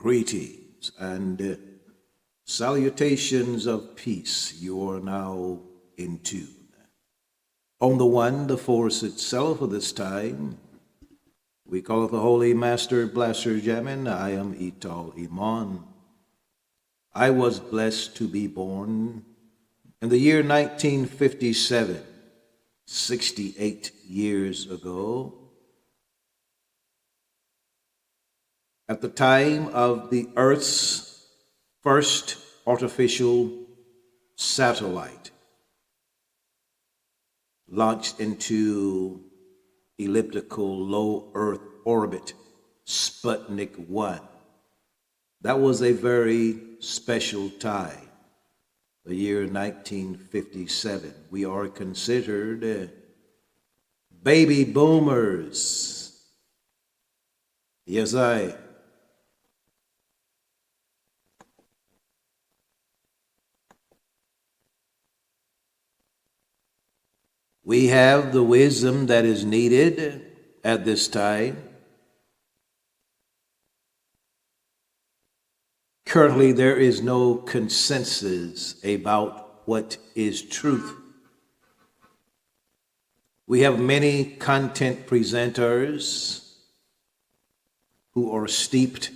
Greetings and salutations of peace. You are now in tune. On the one, the force itself of this time, we call it the Holy Master Blaster Jamin. I am Ital Iman. I was blessed to be born in the year 1957, 68 years ago, at the time of the Earth's first artificial satellite launched into elliptical low Earth orbit, Sputnik 1. That was a very special time, the year 1957. We are considered baby boomers. Yes, we have the wisdom that is needed at this time. Currently, there is no consensus about what is truth. We have many content presenters who are steeped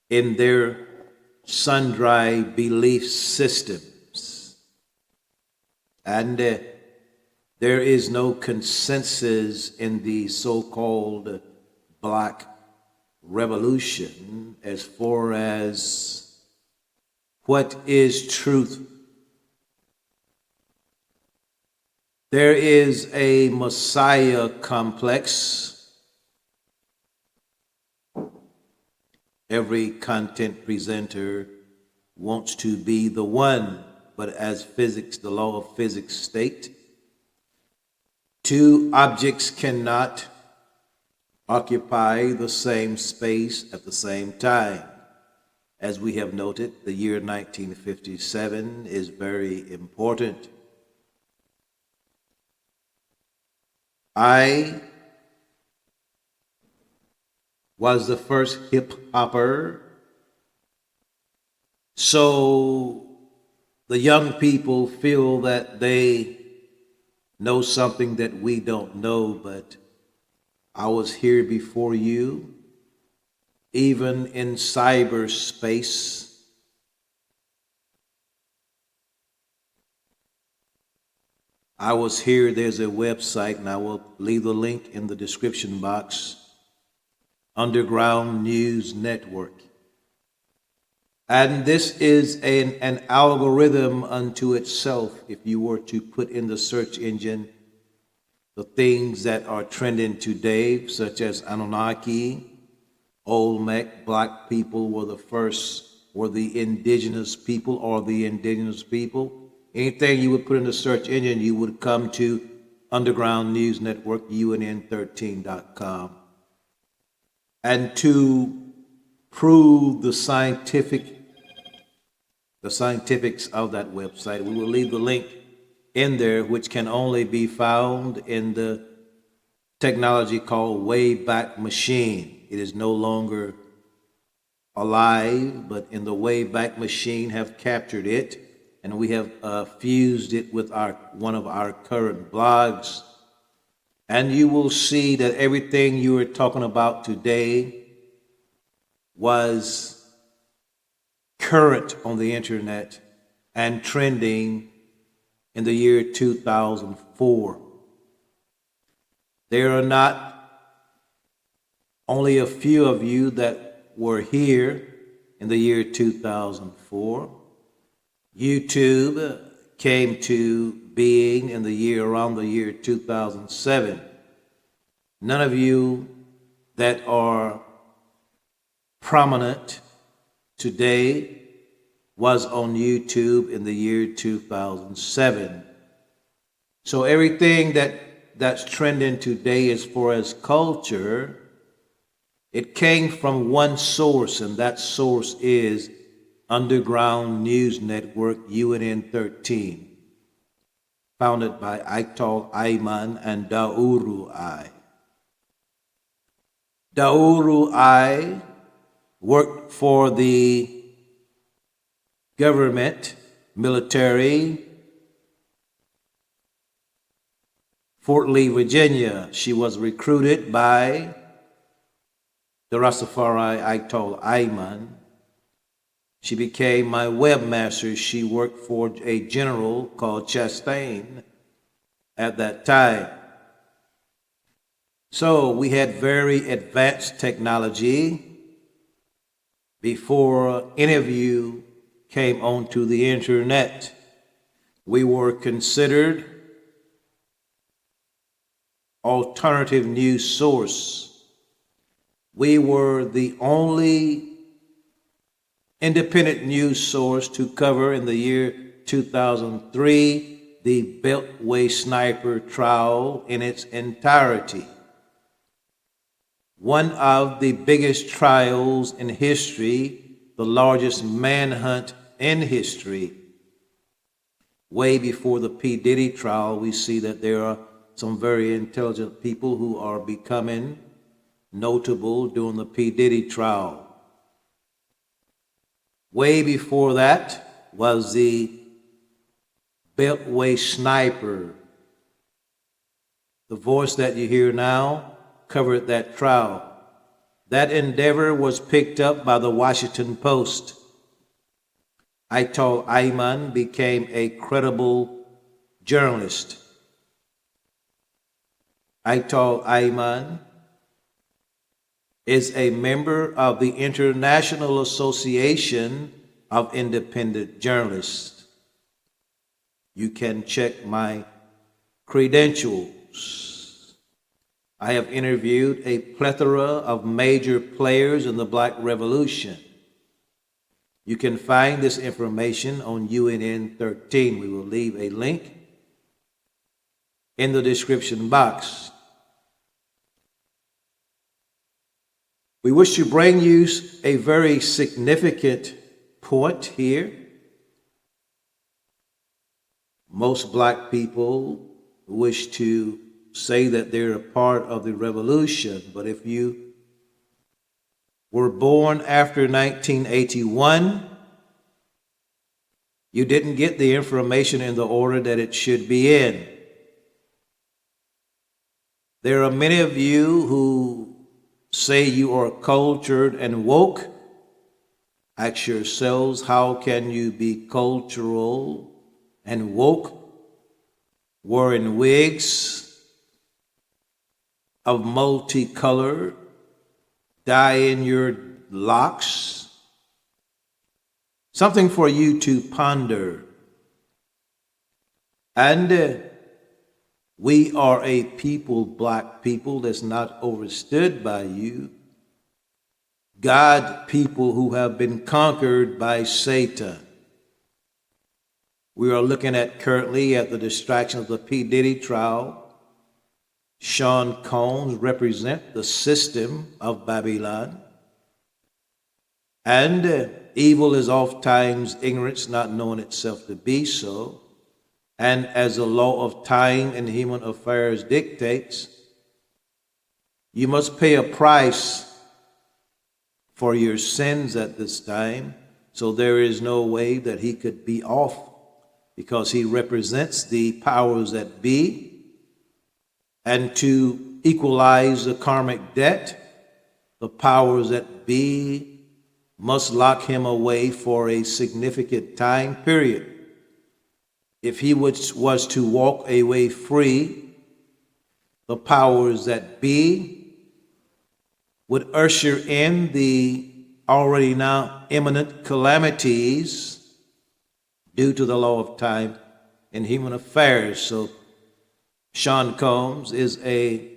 in their sundry belief systems. And there is no consensus in the so-called Black Revolution as far as what is truth. There is a Messiah complex. Every content presenter wants to be the one, but as physics, the law of physics state, two objects cannot occupy the same space at the same time. As we have noted, the year 1957 is very important. I was the first hip hopper, so the young people feel that they know something that we don't know, but I was here before you, even in cyberspace. I was here. There's a website, and I will leave the link in the description box, Underground News Network. And this is an algorithm unto itself. If you were to put in the search engine the things that are trending today, such as Anunnaki, Olmec, black people were the first, were the indigenous people or the indigenous people. Anything you would put in the search engine, you would come to Underground News Network, UNN13.com. And to prove the scientifics of that website, we will leave the link in there, which can only be found in the technology called Wayback Machine. It is no longer alive, but in the Wayback Machine have captured it, and we have fused it with one of our current blogs. And you will see that everything you are talking about today was current on the internet and trending in the year 2004. There are not only a few of you that were here in the year 2004. YouTube came to being in the year around the year 2007. None of you that are prominent today was on YouTube in the year 2007. So everything that's trending today as far as culture, it came from one source, and that source is Underground News Network, UNN13, founded by Aital Ayman and Dauru I. Dauru I worked for the government, military, Fort Lee, Virginia. She was recruited by the Rastafari Aitol Ayman. She became my webmaster. She worked for a general called Chastain at that time. So we had very advanced technology before any of you came onto the internet. We were considered alternative news source. We were the only independent news source to cover in the year 2003 the Beltway sniper trial in its entirety. One of the biggest trials in history, the largest manhunt in history. Way before the P. Diddy trial, we see that there are some very intelligent people who are becoming notable during the P. Diddy trial. Way before that was the Beltway sniper. The voice that you hear now covered that trial. That endeavor was picked up by the Washington Post. Aitol Ayman became a credible journalist. Aitol Ayman is a member of the International Association of Independent Journalists. You can check my credentials. I have interviewed a plethora of major players in the Black Revolution. You can find this information on UNN 13. We will leave a link in the description box. We wish to bring you a very significant point here. Most black people wish to say that they're a part of the revolution, but if you were born after 1981, you didn't get the information in the order that it should be in. There are many of you who say you are cultured and woke. Ask yourselves, how can you be cultural and woke, wearing wigs of multicolor, dyeing your locks? Something for you to ponder. And we are a people, black people, that's not overstood by you. God people who have been conquered by Satan. We are looking at currently at the distraction of the P. Diddy trial. Sean Combs represent the system of Babylon. And evil is oft times ignorance, not knowing itself to be so. And as the law of time and human affairs dictates, you must pay a price for your sins at this time. So there is no way that he could be off, because he represents the powers that be. And to equalize the karmic debt, the powers that be must lock him away for a significant time period. If he was to walk away free, the powers that be would usher in the already now imminent calamities due to the law of time in human affairs. So Sean Combs is a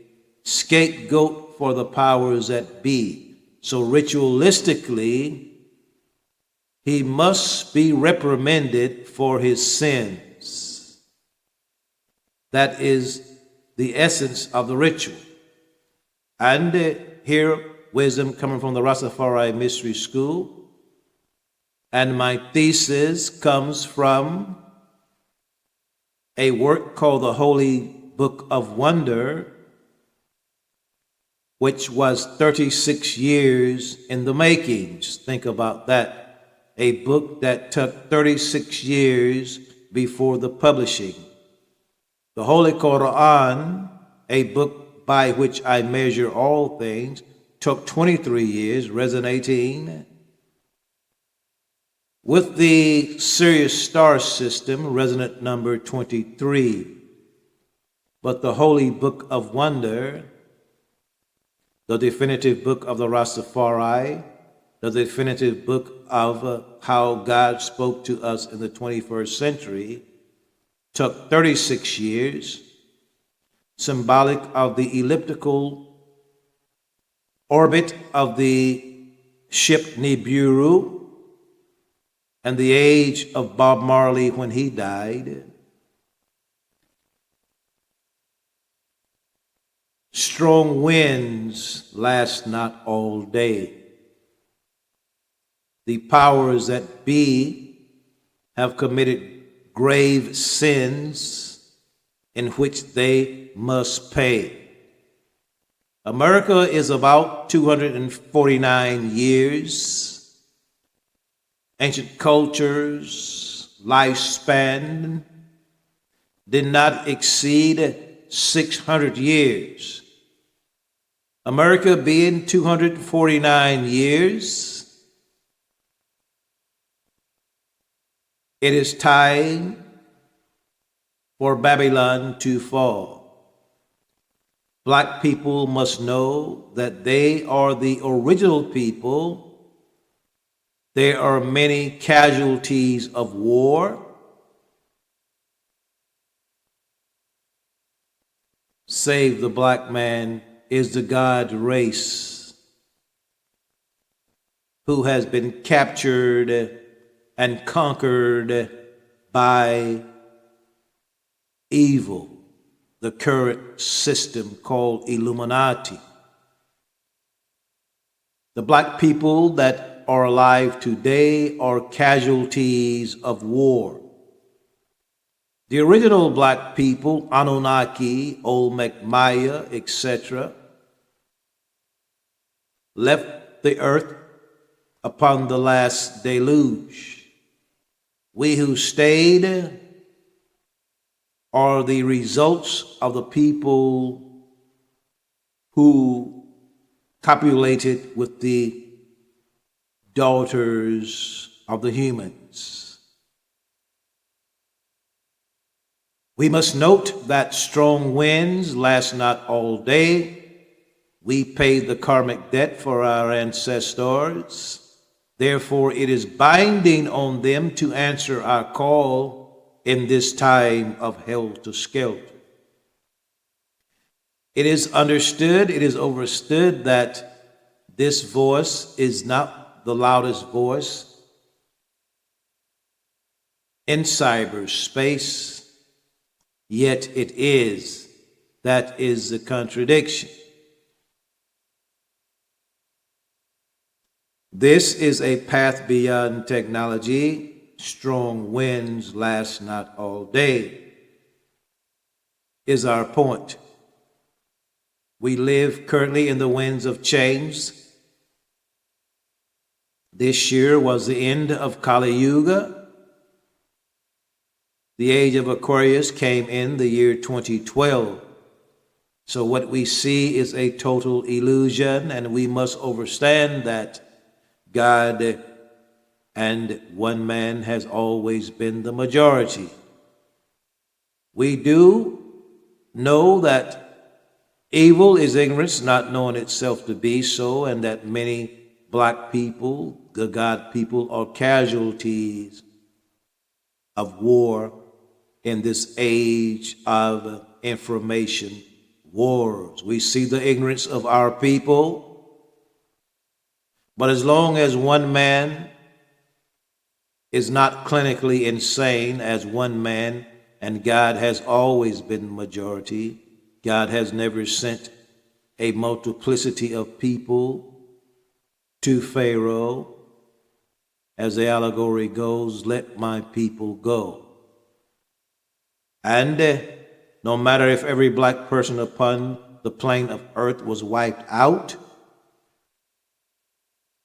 scapegoat for the powers that be. So ritualistically, he must be reprimanded for his sins. That is the essence of the ritual. And here, wisdom coming from the Rastafari Mystery School. And my thesis comes from a work called the Holy Book of Wonder, which was 36 years in the makings. Think about that. A book that took 36 years before the publishing. The Holy Quran, a book by which I measure all things, took 23 years, resonating with the Sirius star system, resonant number 23. But the Holy Book of Wonder, the definitive book of the Rastafari, the definitive book of how God spoke to us in the 21st century, took 36 years, symbolic of the elliptical orbit of the ship Nibiru and the age of Bob Marley when he died. Strong winds last not all day. The powers that be have committed grave sins in which they must pay. America is about 249 years. Ancient cultures' lifespan did not exceed 600 years. America being 249 years, it is time for Babylon to fall. Black people must know that they are the original people. There are many casualties of war. Save the black man is the God race who has been captured and conquered by evil, the current system called Illuminati. The black people that are alive today are casualties of war. The original black people, Anunnaki, Olmec, Maya, etc., left the earth upon the last deluge. We who stayed are the results of the people who copulated with the daughters of the humans. We must note that strong winds last not all day. We paid the karmic debt for our ancestors. Therefore, it is binding on them to answer our call in this time of helter skelter. It is understood, it is overstood that this voice is not the loudest voice in cyberspace. Yet it is. That is the contradiction. This is a path beyond technology. Strong winds last not all day, is our point. We live currently in the winds of change. This year was the end of Kali Yuga. The age of Aquarius came in the year 2012. So what we see is a total illusion, and we must understand that God and one man has always been the majority. We do know that evil is ignorance, not knowing itself to be so, and that many black people, the God people, are casualties of war in this age of information wars. We see the ignorance of our people, but as long as one man is not clinically insane as one man, and God has always been majority, God has never sent a multiplicity of people to Pharaoh. As the allegory goes, let my people go. And no matter if every black person upon the plane of earth was wiped out,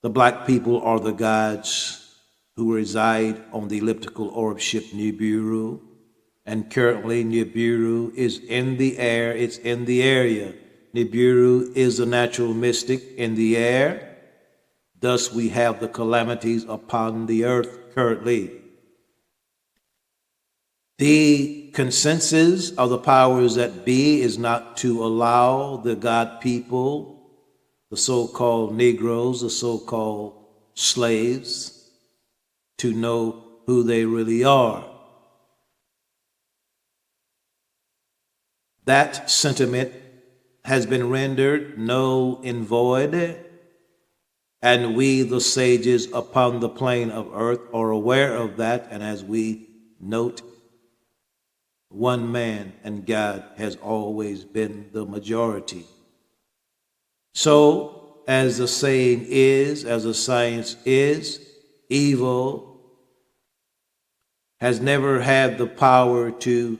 the black people are the gods who reside on the elliptical orb ship Nibiru. And currently Nibiru is in the air, it's in the area. Nibiru is a natural mystic in the air. Thus we have the calamities upon the earth currently. The consensus of the powers that be is not to allow the God people, the so-called Negroes, the so-called slaves, to know who they really are. That sentiment has been rendered null and void, and we, the sages upon the plane of earth, are aware of that, and as we note, one man and God has always been the majority. So, as the saying is, as the science is, evil has never had the power to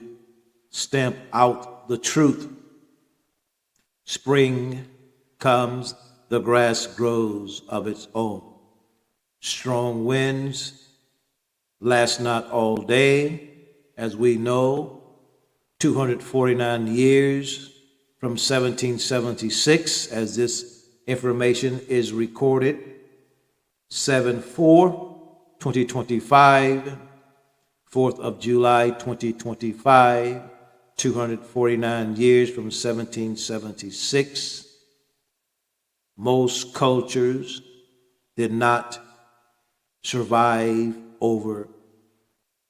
stamp out the truth. Spring comes, the grass grows of its own. Strong winds last not all day, as we know. 249 years from 1776, as this information is recorded. 7/4/2025, 4th of July 2025, 249 years from 1776. Most cultures did not survive over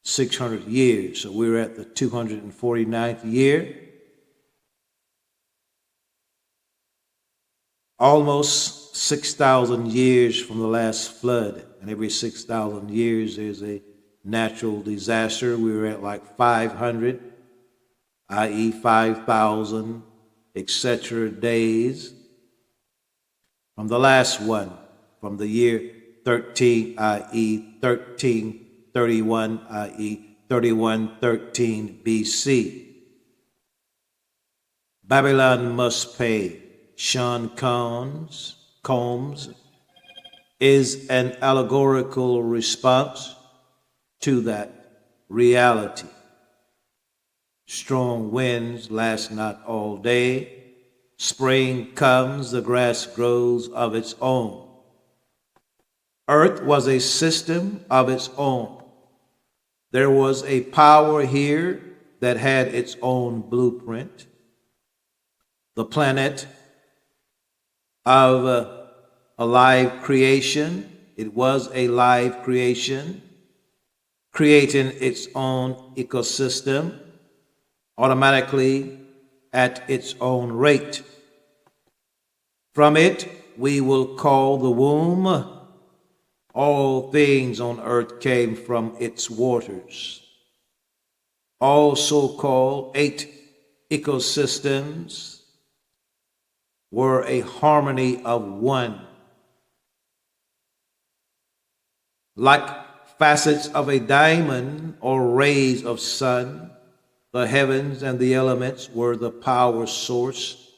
600 years. So we're at the 249th year. Almost 6,000 years from the last flood. And every 6,000 years there's a natural disaster. We were at like 500, i.e. 5,000, etc. days. From the last one, from the year 13, i.e. 1331, i.e. 3113 BC. Babylon must pay. Sean Combs is an allegorical response to that reality. Strong winds last not all day. Spring comes, the grass grows of its own. Earth was a system of its own. There was a power here that had its own blueprint. The planet of a live creation, it was a live creation, creating its own ecosystem automatically at its own rate. From it, we will call the womb. All things on earth came from its waters. All so-called 8 ecosystems were a harmony of one. Like facets of a diamond or rays of sun, the heavens and the elements were the power source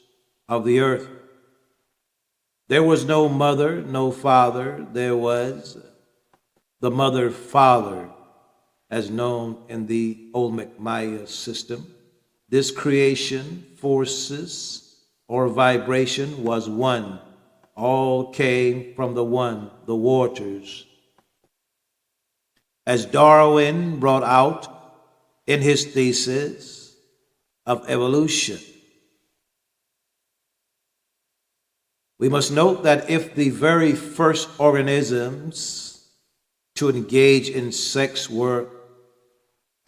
of the earth. There was no mother, no father. There was the mother-father, as known in the Olmec Maya system. This creation forces or vibration was one. All came from the one, the waters. As Darwin brought out in his thesis of evolution, we must note that if the very first organisms to engage in sex were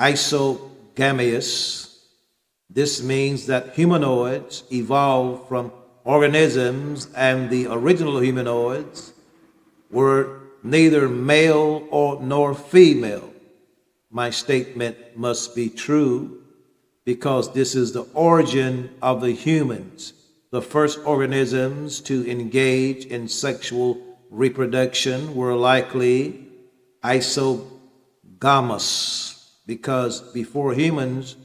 isogamous, this means that humanoids evolved from organisms and the original humanoids were neither male nor female. My statement must be true because this is the origin of the humans. The first organisms to engage in sexual reproduction were likely isogamous because before humans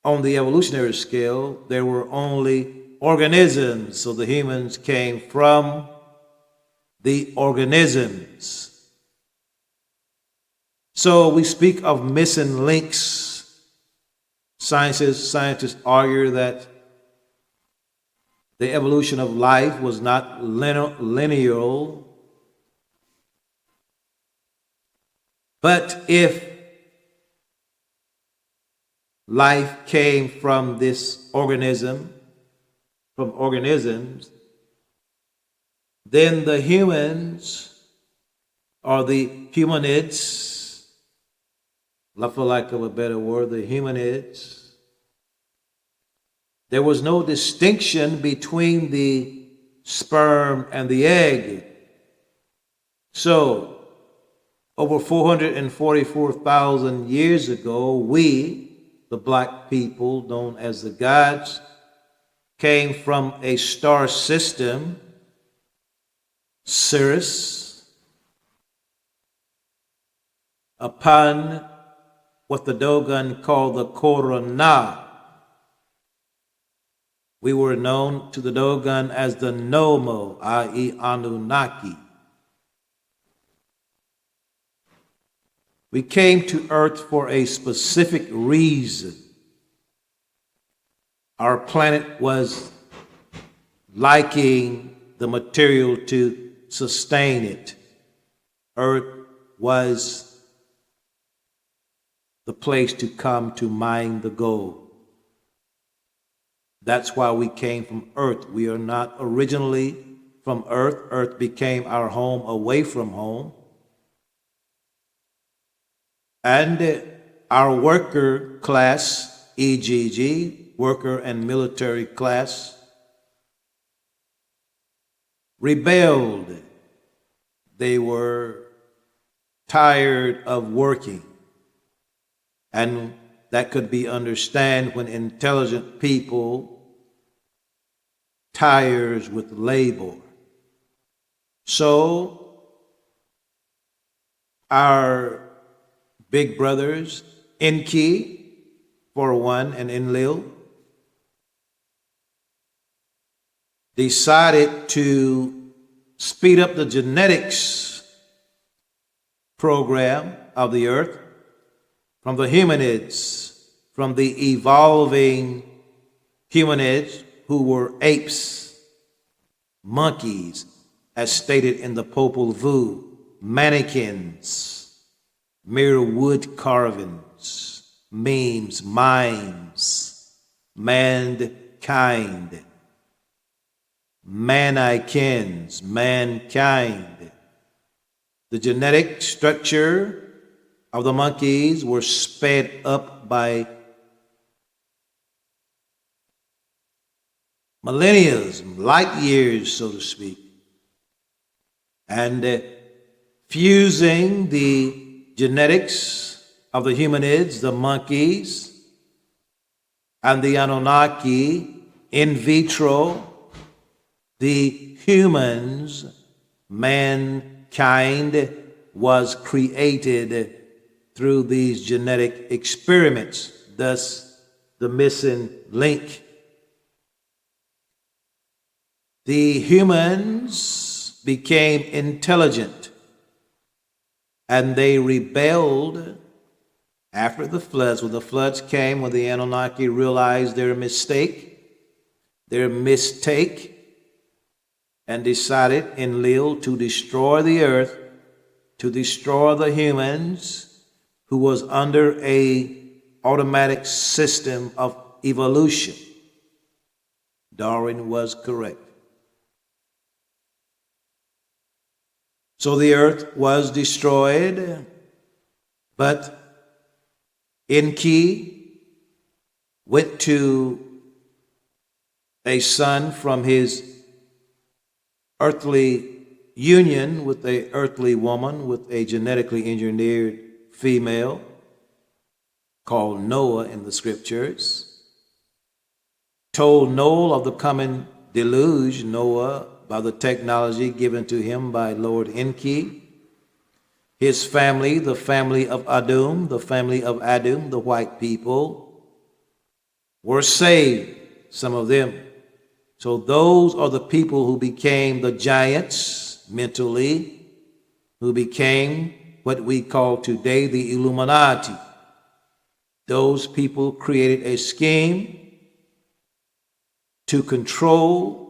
on the evolutionary scale, there were only organisms. So the humans came from the organisms. So we speak of missing links. Scientists argue that the evolution of life was not linear, but if life came from this organism, from organisms, then the humans or the humanids, for lack of a better word, the humanids, there was no distinction between the sperm and the egg. So, over 444,000 years ago, we, the black people known as the gods, came from a star system, Sirius, upon what the Dogon called the Corona. We were known to the Dogon as the Nomo, i.e. Anunnaki. We came to Earth for a specific reason. Our planet was lacking the material to sustain it. Earth was the place to come to mine the gold. That's why we came from Earth. We are not originally from Earth. Earth became our home away from home. And our worker class, EGG, worker and military class, rebelled. They were tired of working. And that could be understood when intelligent people tires with labor. So our big brothers, Enki, for one, and Enlil, decided to speed up the genetics program of the earth from the humanids, from the evolving humanids who were apes, monkeys, as stated in the Popol Vuh, mannequins, mere wood carvings, memes, mimes, mankind, mannequins, mankind. The genetic structure of the monkeys were sped up by millennia, light years, so to speak, and fusing the genetics of the humanids, the monkeys, and the Anunnaki in vitro, the humans, mankind, was created through these genetic experiments, thus the missing link. The humans became intelligent and they rebelled after the floods. When the floods came, when the Anunnaki realized their mistake, and decided Enlil to destroy the earth, to destroy the humans who was under a automatic system of evolution. Darwin was correct. So the earth was destroyed, but Enki went to a son from his earthly union with an earthly woman, with a genetically engineered female called Noah in the scriptures, told Noah of the coming deluge. Noah, by the technology given to him by Lord Enki, his family, the family of Adum, the white people, were saved, some of them. So those are the people who became the giants mentally, who became what we call today the Illuminati. Those people created a scheme to control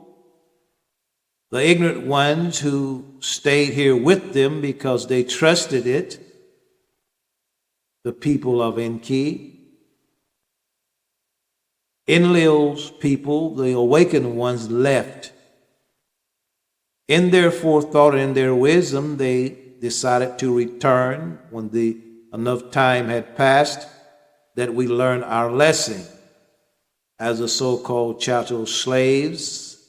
the ignorant ones who stayed here with them because they trusted it, the people of Enki. Enlil's people, the awakened ones, left. In their forethought and in their wisdom, they decided to return when enough time had passed that we learn our lesson as the so-called chattel slaves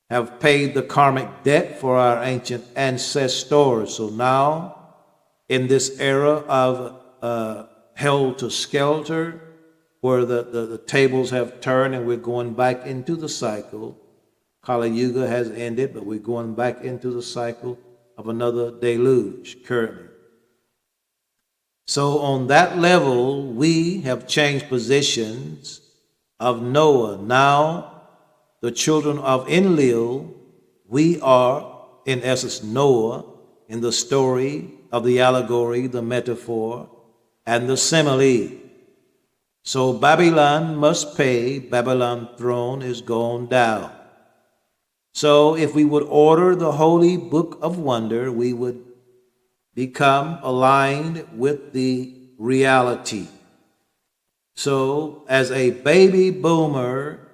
have paid the karmic debt for our ancient ancestors. So now, in this era of helter skelter, where the tables have turned and we're going back into the cycle. Kali Yuga has ended, but we're going back into the cycle of another deluge currently. So on that level, we have changed positions of Noah. Now, the children of Enlil, we are, in essence, Noah in the story of the allegory, the metaphor, and the simile. So Babylon must pay. Babylon's throne is gone down. So if we would order the holy book of wonder, we would become aligned with the reality. So as a baby boomer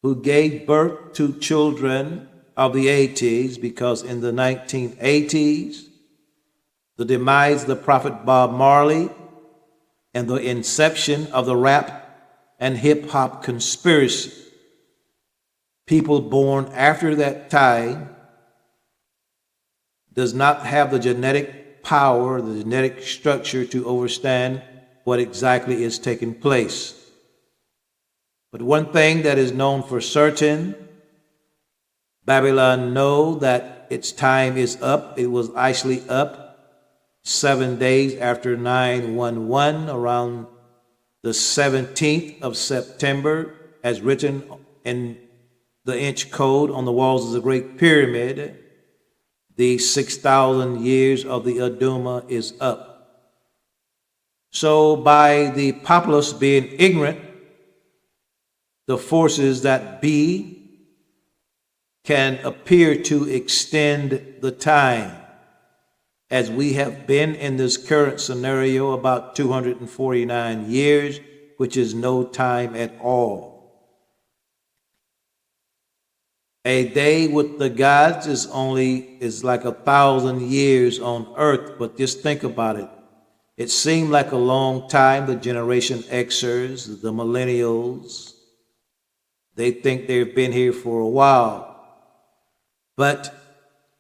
who gave birth to children of the 80s, because in the 1980s, the demise of the prophet Bob Marley and the inception of the rap and hip-hop conspiracy. People born after that time does not have the genetic power, the genetic structure to understand what exactly is taking place. But one thing that is known for certain, Babylon know that its time is up. It was actually up 7 days after 9/11, around the 17th of September, as written in the inch code on the walls of the Great Pyramid. The 6,000 years of the Aduma is up. So by the populace being ignorant, the forces that be can appear to extend the time, as we have been in this current scenario about 249 years, which is no time at all. A day with the gods is like 1,000 years on earth, but just think about it. It seemed like a long time. The Generation Xers, the millennials, they think they've been here for a while. But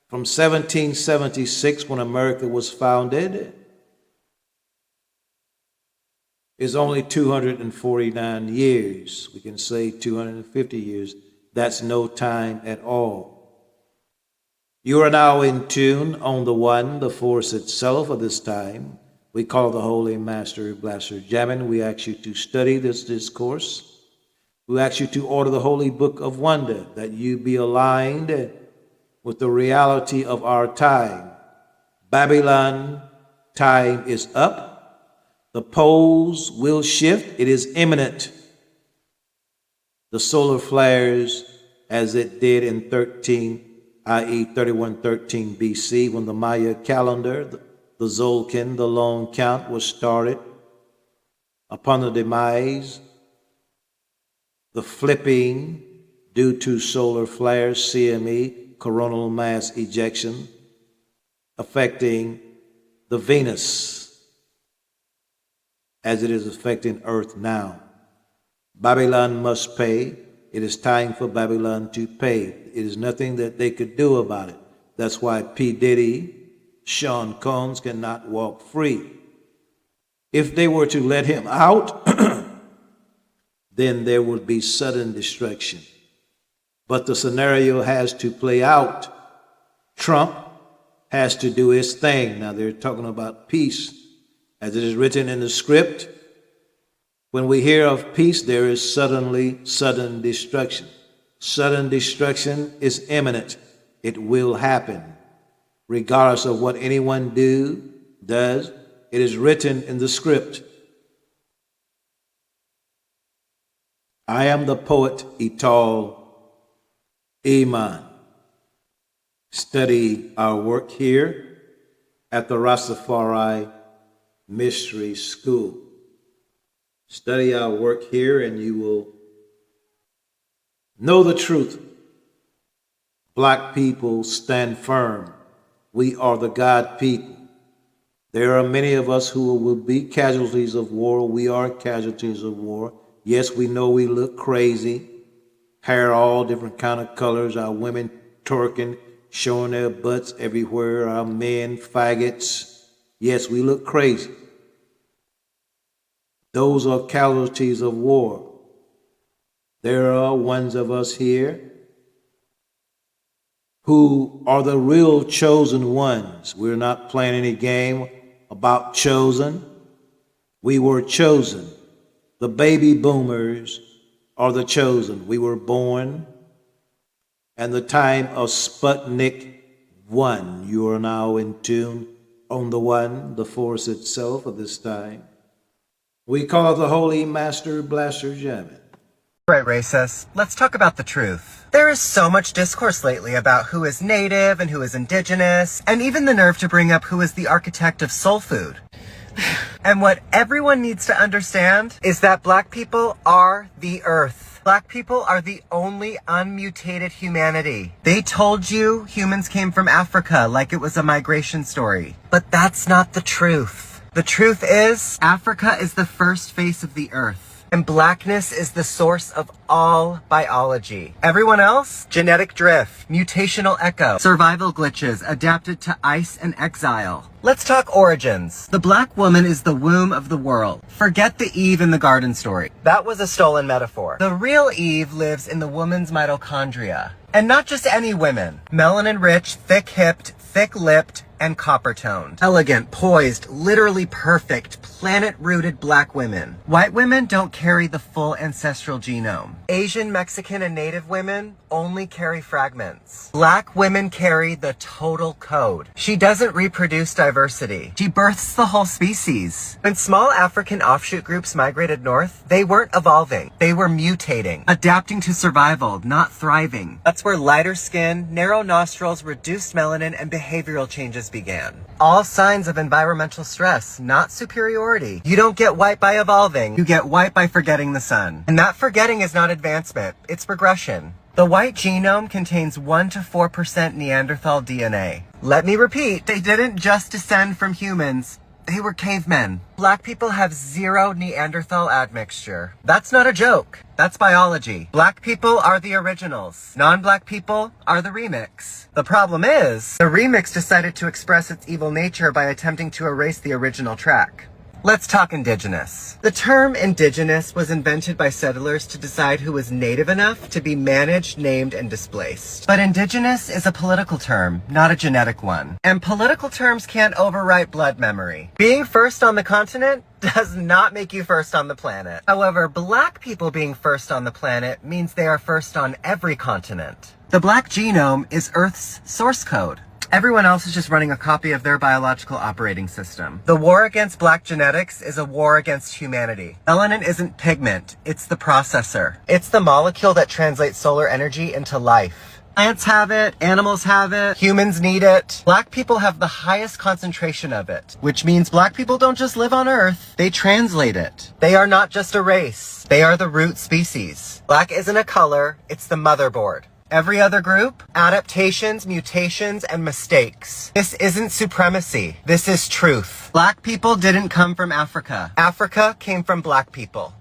from 1776, when America was founded, is only 249 years. We can say 250 years. That's no time at all. You are now in tune on the one, the force itself of this time. We call the Holy Master Blaster Jamin. We ask you to study this discourse. We ask you to order the Holy Book of Wonder, that you be aligned with the reality of our time. Babylon time is up. The poles will shift. It is imminent. The solar flares, as it did in 3113 BC, when the Maya calendar, the Zolkin, the long count, was started. Upon the demise, the flipping due to solar flares, CME, coronal mass ejection, affecting the Venus as it is affecting Earth now. Babylon must pay. It is time for Babylon to pay. It is nothing that they could do about it. That's why P. Diddy, Sean Combs cannot walk free. If they were to let him out, then there would be sudden destruction. But the scenario has to play out. Trump has to do his thing. Now they're talking about peace. As it is written in the script, When we hear of peace, there is suddenly sudden destruction. Sudden destruction is imminent. It will happen. Regardless of what anyone does, it is written in the script. I am the poet Ital Iman. Study our work here at the Rastafari Mystery School. Study our work here and you will know the truth. Black people stand firm. We are the God people. There are many of us who will be casualties of war. We are casualties of war. Yes, we know we look crazy. Hair all different kind of colors. Our women twerking, showing their butts everywhere. Our men faggots. Yes, we look crazy. Those are casualties of war. There are ones of us here who are the real chosen ones. We're not playing any game about chosen. We were chosen. The baby boomers are the chosen. We were born and the time of Sputnik 1. You are now in tune on the one, the force itself of this time. We call it the Holy Master Blaster Jamming. Right, racist. Let's talk about the truth. There is so much discourse lately about who is native and who is indigenous, and even the nerve to bring up who is the architect of soul food. And what everyone needs to understand is that black people are the earth. Black people are the only unmutated humanity. They told you humans came from Africa like it was a migration story. But that's not the truth. The truth is, Africa is the first face of the earth. And blackness is the source of all biology. Everyone else? Genetic drift, mutational echo, survival glitches adapted to ice and exile. Let's talk origins. The black woman is the womb of the world. Forget the Eve in the garden story. That was a stolen metaphor. The real Eve lives in the woman's mitochondria. And not just any women. Melanin-rich, thick-hipped, thick-lipped, and copper-toned. Elegant, poised, literally perfect, planet-rooted black women. White women don't carry the full ancestral genome. Asian, Mexican, and Native women only carry fragments. Black women carry the total code. She doesn't reproduce diversity. She births the whole species. When small African offshoot groups migrated north, they weren't evolving. They were mutating, adapting to survival, not thriving. That's where lighter skin, narrow nostrils, reduced melanin, and behavioral changes began. All signs of environmental stress, not superiority. You don't get white by evolving. You get white by forgetting the sun. And that forgetting is not advancement. It's regression. The white genome contains 1 to 4% Neanderthal DNA. Let me repeat, they didn't just descend from humans. They were cavemen. Black people have 0 Neanderthal admixture. That's not a joke. That's biology. Black people are the originals. Non-black people are the remix. The problem is, the remix decided to express its evil nature by attempting to erase the original track. Let's talk indigenous. The term indigenous was invented by settlers to decide who was native enough to be managed, named, and displaced. But indigenous is a political term, not a genetic one. And political terms can't overwrite blood memory. Being first on the continent does not make you first on the planet. However, black people being first on the planet means they are first on every continent. The black genome is Earth's source code. Everyone else is just running a copy of their biological operating system. The war against black genetics is a war against humanity. Melanin isn't pigment, it's the processor. It's the molecule that translates solar energy into life. Plants have it, animals have it, humans need it. Black people have the highest concentration of it, which means black people don't just live on Earth, they translate it. They are not just a race, they are the root species. Black isn't a color, it's the motherboard. Every other group, adaptations, mutations, and mistakes. This isn't supremacy. This is truth. Black people didn't come from Africa. Africa came from black people.